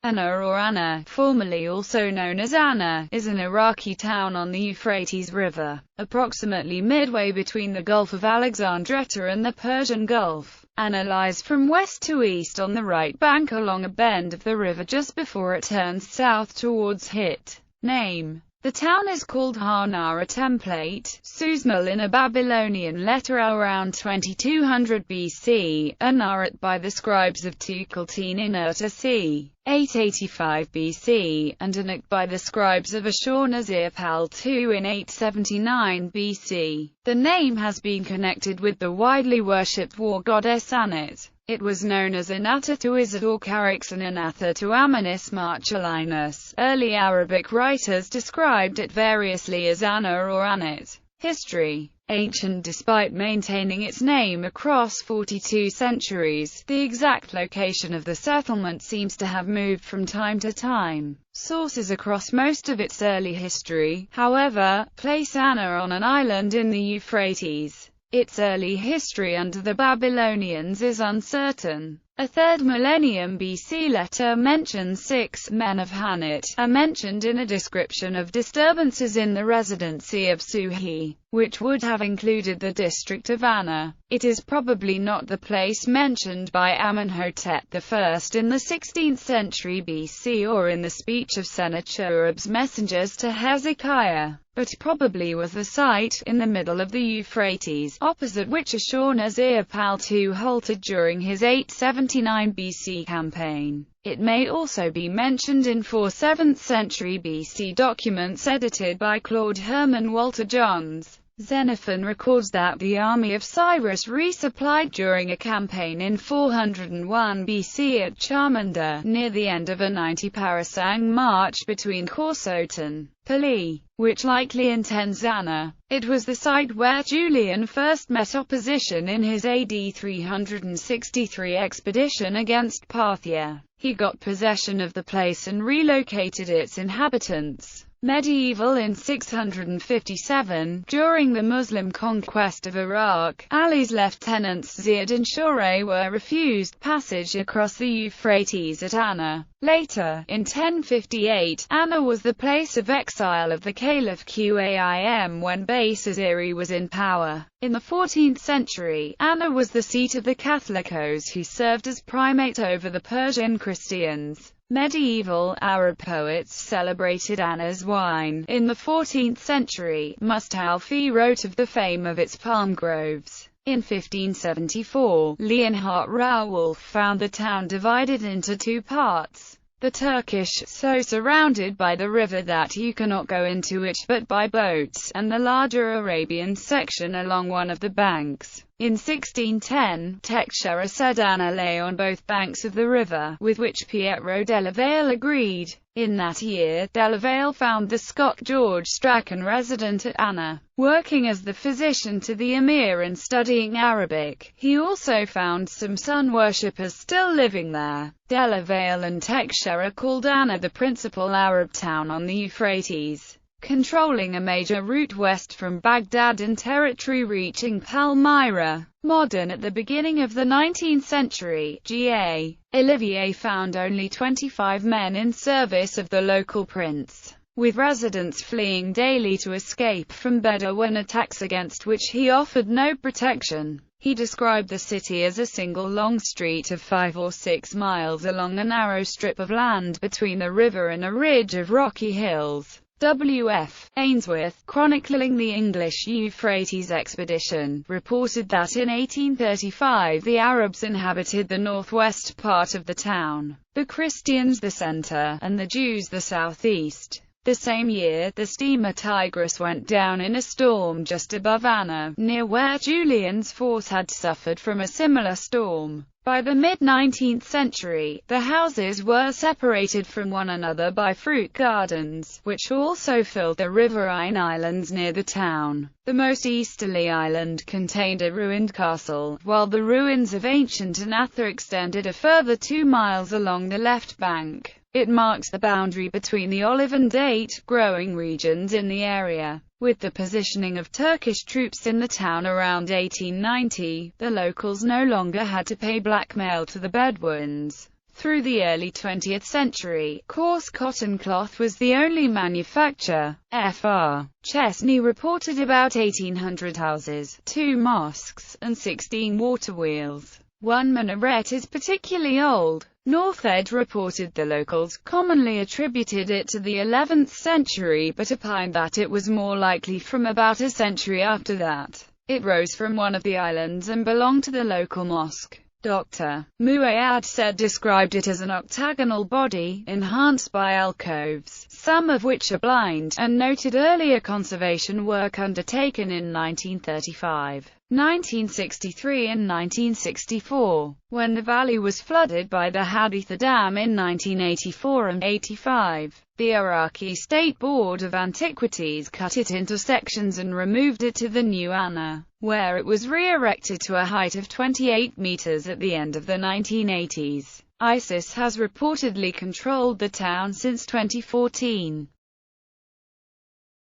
Anah or Anah, formerly also known as Anah, is an Iraqi town on the Euphrates River, approximately midway between the Gulf of Alexandretta and the Persian Gulf. Anah lies from west to east on the right bank along a bend of the river just before it turns south towards Hit. Name: the town is called Anah, a template, Susmal in a Babylonian letter around 2200 BC, Anarat by the scribes of Tukulti-Ninurta c. 885 BC, and Anak by the scribes of Ashur-nazir-pal II in 879 BC. The name has been connected with the widely worshipped war goddess Anat. It was known as Anata to Isidore Carix and Anatha to Ammonis Marcellinus. Early Arabic writers described it variously as Anah or Anat. History: ancient despite maintaining its name across 42 centuries, the exact location of the settlement seems to have moved from time to time. Sources across most of its early history, however, place Anah on an island in the Euphrates. Its early history under the Babylonians is uncertain. A 3rd millennium BC letter mentions 6 men of Hanit, are mentioned in a description of disturbances in the residency of Suhi, which would have included the district of Anah. It is probably not the place mentioned by Amenhotep I in the 16th century BC or in the speech of Sennacherib's messengers to Hezekiah, but probably was the site, in the middle of the Euphrates, opposite which Ashur-nazir-pal II halted during his 879 BC campaign. It may also be mentioned in 4 7th century BC documents edited by Claude Herman Walter Johns. Xenophon records that the army of Cyrus resupplied during a campaign in 401 BC at Charmander, near the end of a 90-parasang march between Khorsot and Pali, which likely intends Anah. It was the site where Julian first met opposition in his AD 363 expedition against Parthia. He got possession of the place and relocated its inhabitants. Medieval in 657, during the Muslim conquest of Iraq, Ali's lieutenants Ziyad and Shureh were refused passage across the Euphrates at Anah. Later, in 1058, Anah was the place of exile of the Caliph Qaim when Baysaziri was in power. In the 14th century, Anah was the seat of the Catholicos who served as primate over the Persian Christians. Medieval Arab poets celebrated Anah's wine. In the 14th century, Mustalfi wrote of the fame of its palm groves. In 1574, Leonhard Rauwolf found the town divided into 2 parts. The Turkish, so surrounded by the river that you cannot go into it but by boats, and the larger Arabian section along one of the banks. In 1610, Teixeira said Anah lay on both banks of the river, with which Pietro della Valle agreed. In that year, della Valle found the Scot George Strachan resident at Anah, working as the physician to the emir and studying Arabic. He also found some sun worshippers still living there. Della Valle and Teixeira called Anah the principal Arab town on the Euphrates, controlling a major route west from Baghdad and territory reaching Palmyra. Modern at the beginning of the 19th century, G.A. Olivier found only 25 men in service of the local prince, with residents fleeing daily to escape from Bedouin attacks against which he offered no protection. He described the city as a single long street of 5 or 6 miles along a narrow strip of land between the river and a ridge of rocky hills. W.F. Ainsworth, chronicling the English Euphrates expedition, reported that in 1835 the Arabs inhabited the northwest part of the town, the Christians the center, and the Jews the southeast. The same year, the steamer Tigris went down in a storm just above Anah, near where Julian's force had suffered from a similar storm. By the mid-19th century, the houses were separated from one another by fruit gardens, which also filled the riverine islands near the town. The most easterly island contained a ruined castle, while the ruins of ancient Anatha extended a further 2 miles along the left bank. It marks the boundary between the olive and date growing regions in the area. With the positioning of Turkish troops in the town around 1890, the locals no longer had to pay blackmail to the Bedouins. Through the early 20th century, coarse cotton cloth was the only manufacture. Fr. Chesney reported about 1,800 houses, 2 mosques, and 16 water wheels. One minaret is particularly old. North Edge reported the locals commonly attributed it to the 11th century, but opined that it was more likely from about a century after that. It rose from one of the islands and belonged to the local mosque. Dr. Muayyad said described it as an octagonal body, enhanced by alcoves, some of which are blind, and noted earlier conservation work undertaken in 1935, 1963 and 1964, when the valley was flooded by the Haditha Dam in 1984 and 85. The Iraqi State Board of Antiquities cut it into sections and removed it to the new Anah, where it was re-erected to a height of 28 meters at the end of the 1980s. ISIS has reportedly controlled the town since 2014.